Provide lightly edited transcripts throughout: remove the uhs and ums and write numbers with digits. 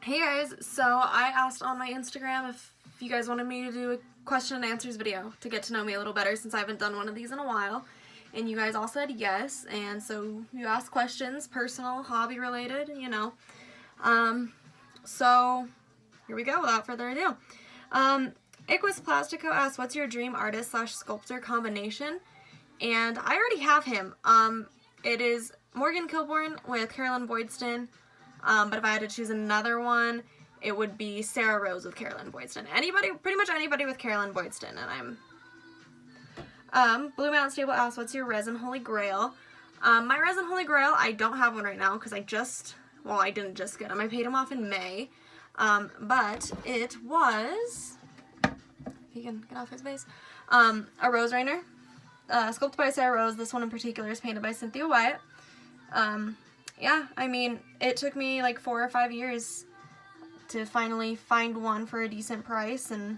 Hey guys, so I asked on my Instagram if you guys wanted me to do a question and answers video to get to know me a little better since I haven't done one of these in a while. And you guys all said yes, and so you asked questions, personal, hobby related, So here we go without further ado. Iquus Plastico asks, what's your dream artist / sculptor combination? And I already have him. It is Morgan Kilborn with Carolyn Boydston. But if I had to choose another one, it would be Sarah Rose with Carolyn Boydston. Pretty much anybody with Carolyn Boydston, and Blue Mountain Stable asks, what's your resin holy grail? My resin holy grail, I don't have one right now because I didn't just get him. I paid him off in May. But it was, he can get off his base, a Rose Rainer, sculpted by Sarah Rose. This one in particular is painted by Cynthia Wyatt. Yeah, I mean, it took me like 4 or 5 years to finally find one for a decent price, and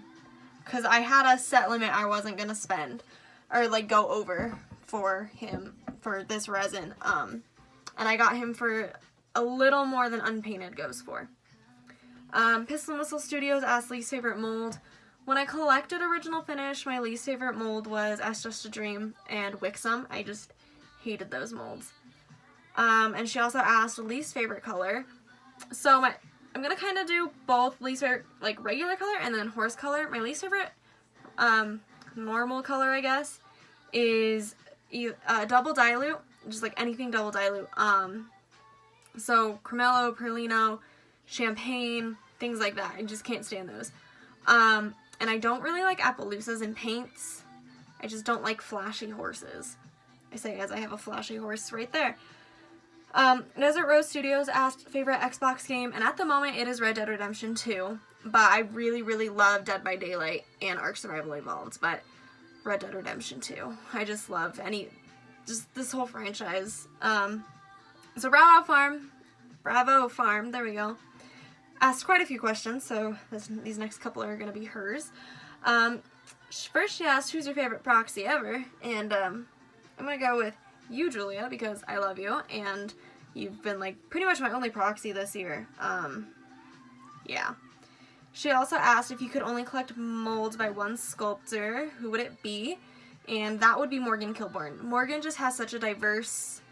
because I had a set limit I wasn't going to spend or like go over for him for this resin, and I got him for a little more than Unpainted goes for. Pistol and Whistle Studios asked least favorite mold. When I collected original finish, my least favorite mold was As Just a Dream and Wixom. I just hated those molds. And she also asked least favorite color. So I'm going to kind of do both least favorite, like regular color and then horse color. My least favorite, normal color, I guess, is double dilute, just like anything double dilute. So Cremello, Perlino, Champagne, things like that. I just can't stand those. And I don't really like Appaloosas in paints. I just don't like flashy horses. I say as I have a flashy horse right there. Desert Rose Studios asked favorite Xbox game, and at the moment it is Red Dead Redemption 2, but I really, really love Dead by Daylight and Ark Survival Evolved, but Red Dead Redemption 2. I just love just this whole franchise. So Bravo Farm, there we go, asked quite a few questions, so these next couple are going to be hers. First she asked, who's your favorite proxy ever? And I'm going to go with you, Julia, because I love you, and you've been like pretty much my only proxy this year. Yeah. She also asked if you could only collect molds by one sculptor, who would it be? And that would be Morgan Kilborn. Morgan just has such a diverse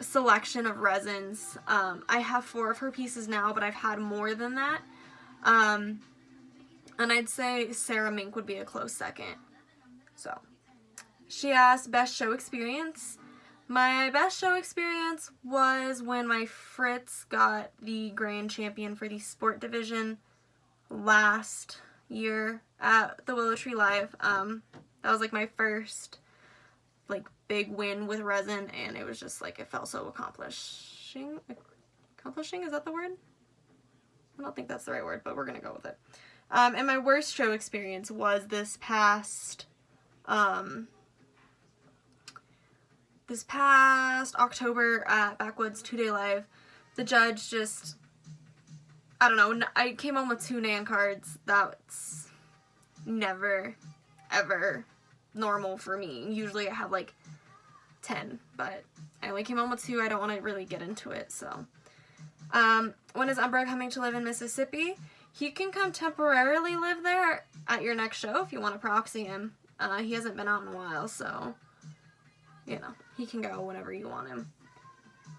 selection of resins. I have 4 of her pieces now, but I've had more than that. And I'd say Sarah Mink would be a close second. So, she asked best show experience. My best show experience was when my Fritz got the grand champion for the sport division last year at the Willow Tree Live. That was like my first like big win with resin, and it was just like, it felt so accomplishing. Accomplishing, is that the word? I don't think that's the right word, but we're gonna go with it. And my worst show experience was this past October at Backwoods 2-Day Live. The judge just, I don't know, I came home with 2 Nan cards. That's never, ever normal for me. Usually I have like 10, but I only came home with 2. I don't want to really get into it, so. When is Umbra coming to live in Mississippi? He can come temporarily live there at your next show if you want to proxy him. He hasn't been out in a while, so, you know, he can go whenever you want him.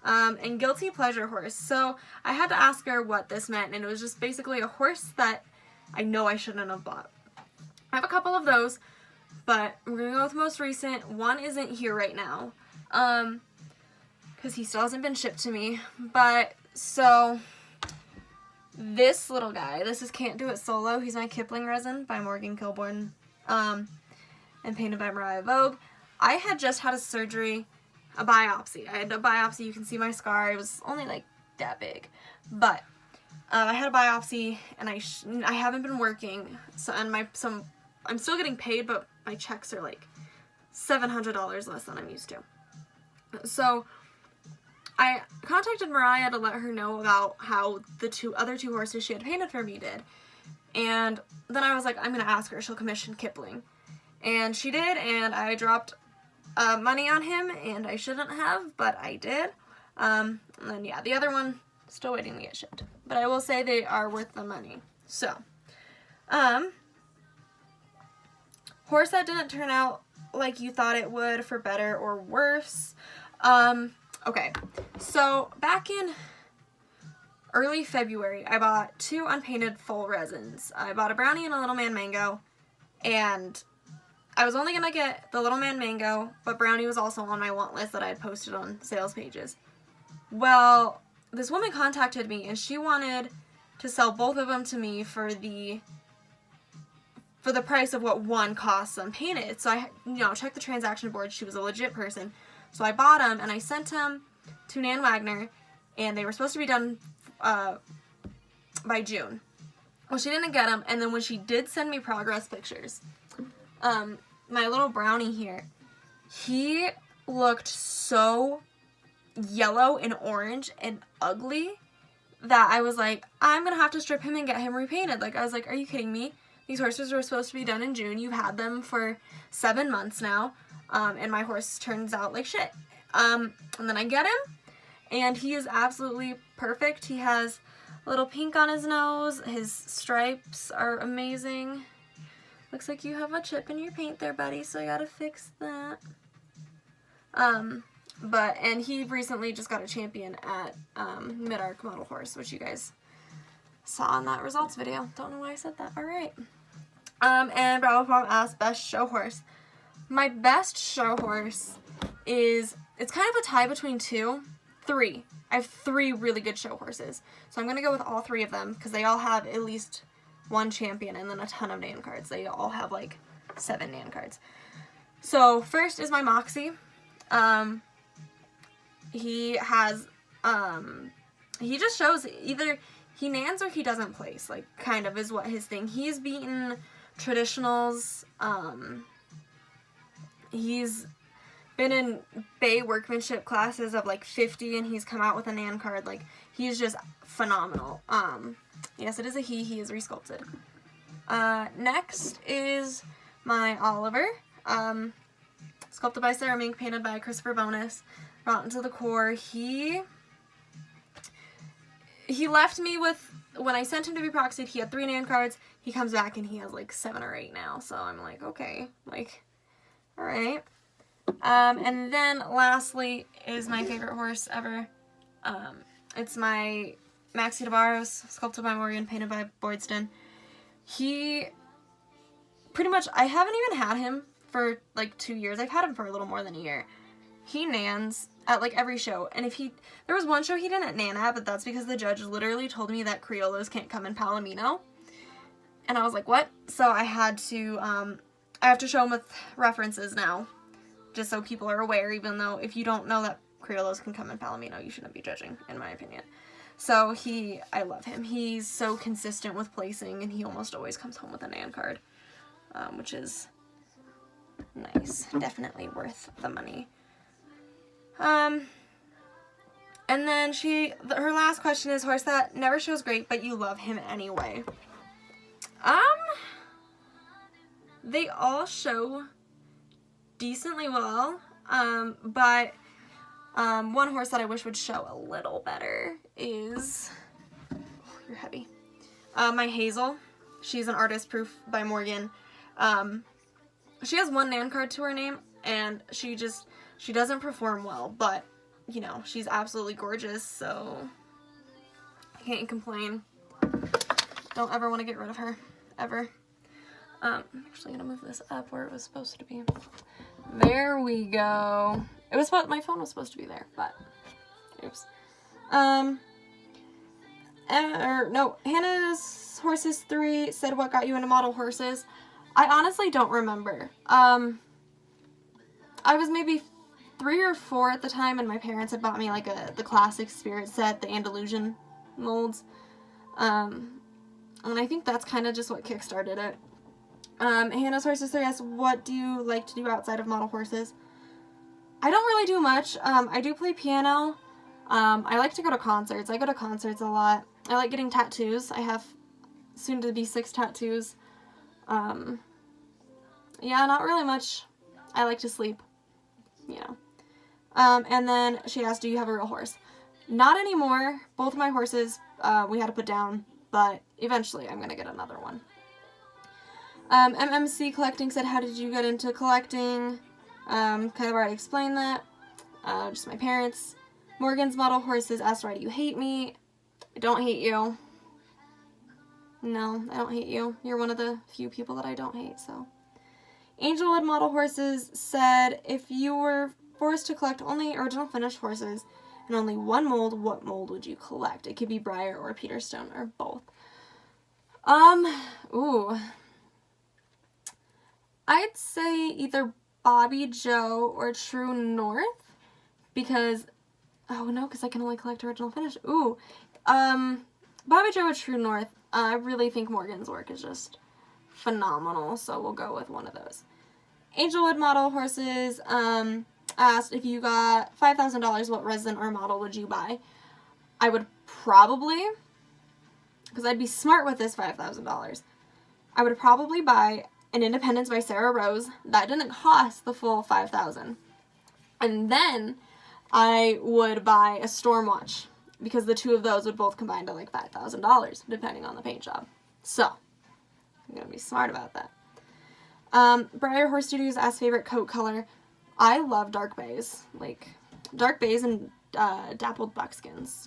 And Guilty Pleasure horse. So I had to ask her what this meant, and it was just basically a horse that I know I shouldn't have bought. I have a couple of those, but we're going to go with most recent. One isn't here right now, because he still hasn't been shipped to me. But, so, this little guy, this is Can't Do It Solo. He's my Kipling resin by Morgan Kilborn, and painted by Mariah Vogue. I had just had a surgery, a biopsy. I had a biopsy. You can see my scar. It was only like that big, but I had a biopsy, and I haven't been working. So I'm still getting paid, but my checks are like $700 less than I'm used to. So I contacted Mariah to let her know about how the other two horses she had painted for me did, and then I was like, I'm gonna ask her. She'll commission Kipling. And she did, and I dropped money on him, and I shouldn't have, but I did. And then, yeah, the other one, Still waiting to get shipped. But I will say they are worth the money. So, horse that didn't turn out like you thought it would, for better or worse. Okay, so back in early February, I bought 2 unpainted full resins. I bought a brownie and a little man mango, and I was only gonna get the little man mango, but brownie was also on my want list that I had posted on sales pages. Well, this woman contacted me, and she wanted to sell both of them to me for the price of what one costs unpainted. So I, checked the transaction board. She was a legit person. So I bought them, and I sent them to Nan Wagner, and they were supposed to be done by June. Well, she didn't get them, and then when she did send me progress pictures, my little brownie here, he looked so yellow and orange and ugly that I was like, I'm gonna have to strip him and get him repainted. Like, I was like, are you kidding me? These horses were supposed to be done in June. You've had them for 7 months now, and my horse turns out like shit. And then I get him, and he is absolutely perfect. He has a little pink on his nose. His stripes are amazing. Looks like you have a chip in your paint there, buddy, so I gotta fix that. And he recently just got a champion at Mid-Arc Model Horse, which you guys saw in that results video. Don't know why I said that. Alright. And Bravo Farm asked best show horse. My best show horse is, it's kind of a tie between 3. I have 3 really good show horses. So I'm going to go with all 3 of them, because they all have at least 1 champion and then a ton of Nan cards. They all have like 7 Nan cards. So first is my Moxie. He has, he just shows either he nans or he doesn't place, like, kind of is what his thing. He's beaten traditionals. He's been in Bay workmanship classes of like 50, and he's come out with a Nan card. Like, he's just phenomenal. Yes, it is a he. He is resculpted. Next is my Oliver. Sculpted by Sarah Mink, painted by Christopher Bonus. Rotten to the core. He left me with, when I sent him to be proxied, he had 3 Nan cards. He comes back and he has like 7 or 8 now. So I'm like, okay, like, all right. And then lastly is my favorite horse ever. It's my Maxie DeBarros, sculpted by Morgan, painted by Boydston. He, pretty much, I haven't even had him for like 2 years. I've had him for a little more than a year. He nans at like every show, and there was one show he didn't nan at, but that's because the judge literally told me that Criollos can't come in Palomino. And I was like, what? So I had to, I have to show him with references now, just so people are aware, even though if you don't know that Criollos can come in Palomino, you shouldn't be judging, in my opinion. So I love him. He's so consistent with placing, and he almost always comes home with a Nan card, which is nice. Definitely worth the money. And then her last question is, horse that never shows great, but you love him anyway. They all show decently well, but one horse that I wish would show a little better is, oh, you're heavy, my Hazel. She's an artist proof by Morgan. She has 1 Nan card to her name, and she doesn't perform well, but, you know, she's absolutely gorgeous, so I can't complain. Don't ever want to get rid of her, ever. I'm actually going to move this up where it was supposed to be. There we go. My phone was supposed to be there, but, oops. Hannah's Horses 3 said, what got you into model horses? I honestly don't remember. I was maybe 3 or 4 at the time, and my parents had bought me like the classic Spirit set, the Andalusian molds. And I think that's kind of just what kickstarted it. Hannah's Horses 3 asks, what do you like to do outside of model horses? I don't really do much. I do play piano. I like to go to concerts. I go to concerts a lot. I like getting tattoos. I have soon to be 6 tattoos. Yeah, not really much. I like to sleep, you know. And then she asked, do you have a real horse? Not anymore. Both of my horses we had to put down, but eventually I'm going to get another one. MMC Collecting said, how did you get into collecting? Kind of already explained that. Just my parents. Morgan's Model Horses asked, why do you hate me? I don't hate you. No, I don't hate you. You're one of the few people that I don't hate, so. Angelwood Model Horses said, if you were forced to collect only original finished horses and only one mold, what mold would you collect? It could be Breyer or Peterstone or both. Ooh. I'd say either Bobby Joe or True North because, oh no, because I can only collect original finish. Ooh. Bobby Joe or True North. I really think Morgan's work is just phenomenal, so we'll go with one of those. Angelwood Model Horses asked, if you got $5,000, what resin or model would you buy? I would probably, because I'd be smart with this $5,000, I would probably buy an Independence by Sarah Rose. That didn't cost the full $5,000. And then I would buy a Stormwatch, because the two of those would both combine to like $5,000, depending on the paint job. So, I'm going to be smart about that. Breyer Horse Studios asked favorite coat color. I love dark bays. Like, dark bays and dappled buckskins.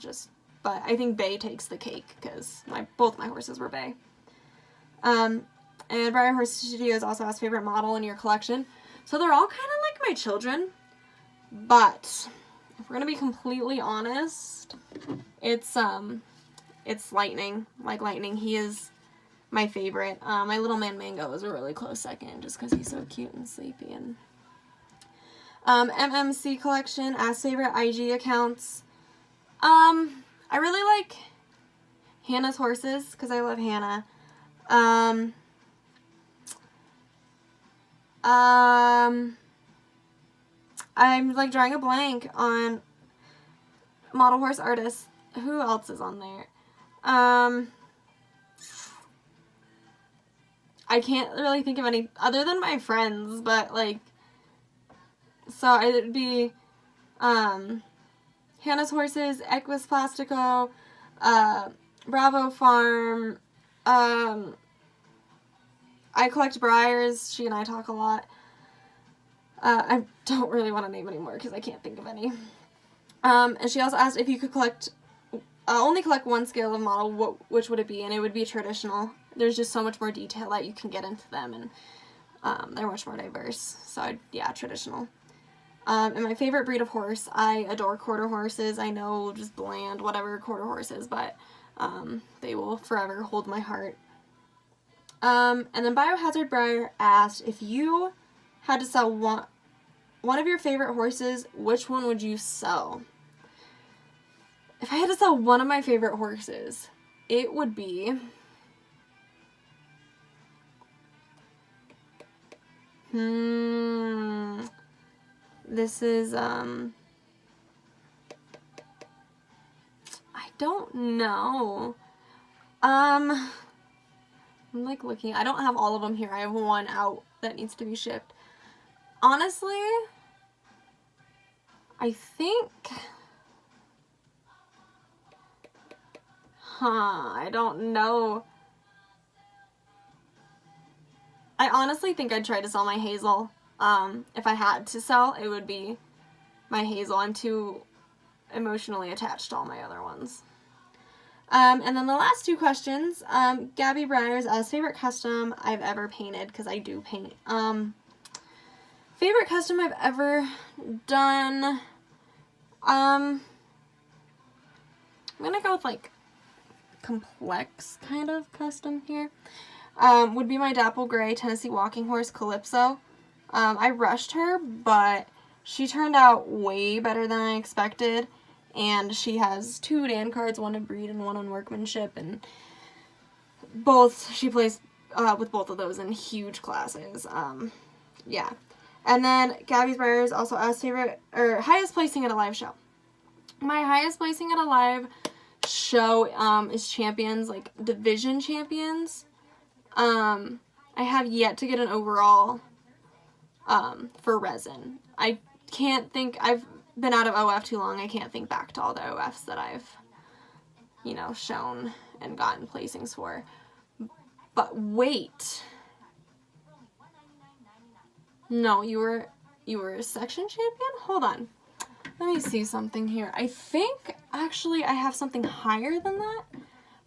But I think bay takes the cake, because both my horses were bay. And Breyer Horse Studios also asked favorite model in your collection. So they're all kind of like my children. But if we're going to be completely honest, it's Lightning. Like Lightning, he is my favorite. My little man Mango is a really close second just because he's so cute and sleepy. And MMC Collection asked favorite IG accounts. I really like Hannah's Horses because I love Hannah. I'm like drawing a blank on Model Horse Artists. Who else is on there? I can't really think of any other than my friends, but like, so it would be Hannah's Horses, Equus Plastico, Bravo Farm. I collect Breyers. She and I talk a lot. I don't really want to name any more because I can't think of any. And she also asked if you could only collect one scale of model, which would it be? And it would be traditional. There's just so much more detail that you can get into them, and they're much more diverse. So, yeah, traditional. And my favorite breed of horse, I adore quarter horses. I know, just bland, whatever quarter horses, but they will forever hold my heart. And then Biohazard Breyer asked, if you had to sell one of your favorite horses, which one would you sell? If I had to sell one of my favorite horses, it would be this is I don't know. I'm like looking. I don't have all of them here. I have one out that needs to be shipped. Honestly, I think, I don't know. I honestly think I'd try to sell my Hazel. If I had to sell, it would be my Hazel. I'm too emotionally attached to all my other ones. And then the last two questions, Gabby Breyers asked favorite custom I've ever painted, because I do paint. Favorite custom I've ever done, I'm gonna go with like complex kind of custom here. Would be my Dapple Gray Tennessee Walking Horse Calypso. I rushed her, but she turned out way better than I expected. And she has 2 Dan cards, one in breed and one on workmanship, and she plays with both of those in huge classes. Yeah. And then Gabby's Breyers also asked highest placing at a live show. My highest placing at a live show is champions, like division champions. I have yet to get an overall for resin. I can't think, been out of OF too long. I can't think back to all the OFs that I've, you know, shown and gotten placings for. But wait. No, you were a section champion? Hold on. Let me see something here. I think actually I have something higher than that,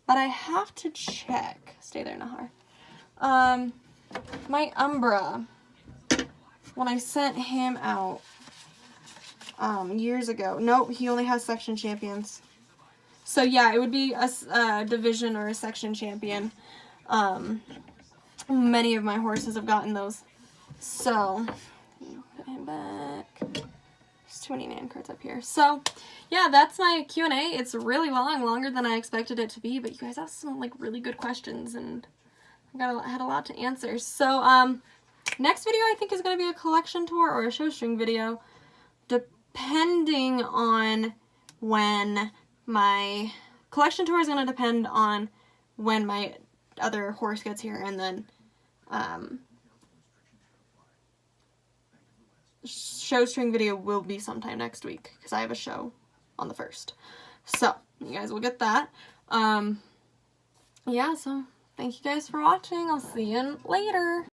but I have to check. Stay there, Nahar. My Umbra, when I sent him out years ago. Nope, he only has section champions. So yeah, it would be a division or a section champion. Many of my horses have gotten those. So, put him back. There's too many nan cards up here. So, yeah, that's my Q&A. It's really long, longer than I expected it to be, but you guys asked some like really good questions, and I had a lot to answer. So, next video I think is going to be a collection tour or a show string video, depending on when my collection tour is going to depend on when my other horse gets here, and then show string video will be sometime next week because I have a show on the 1st. So you guys will get that. Yeah, so thank you guys for watching. I'll see you later.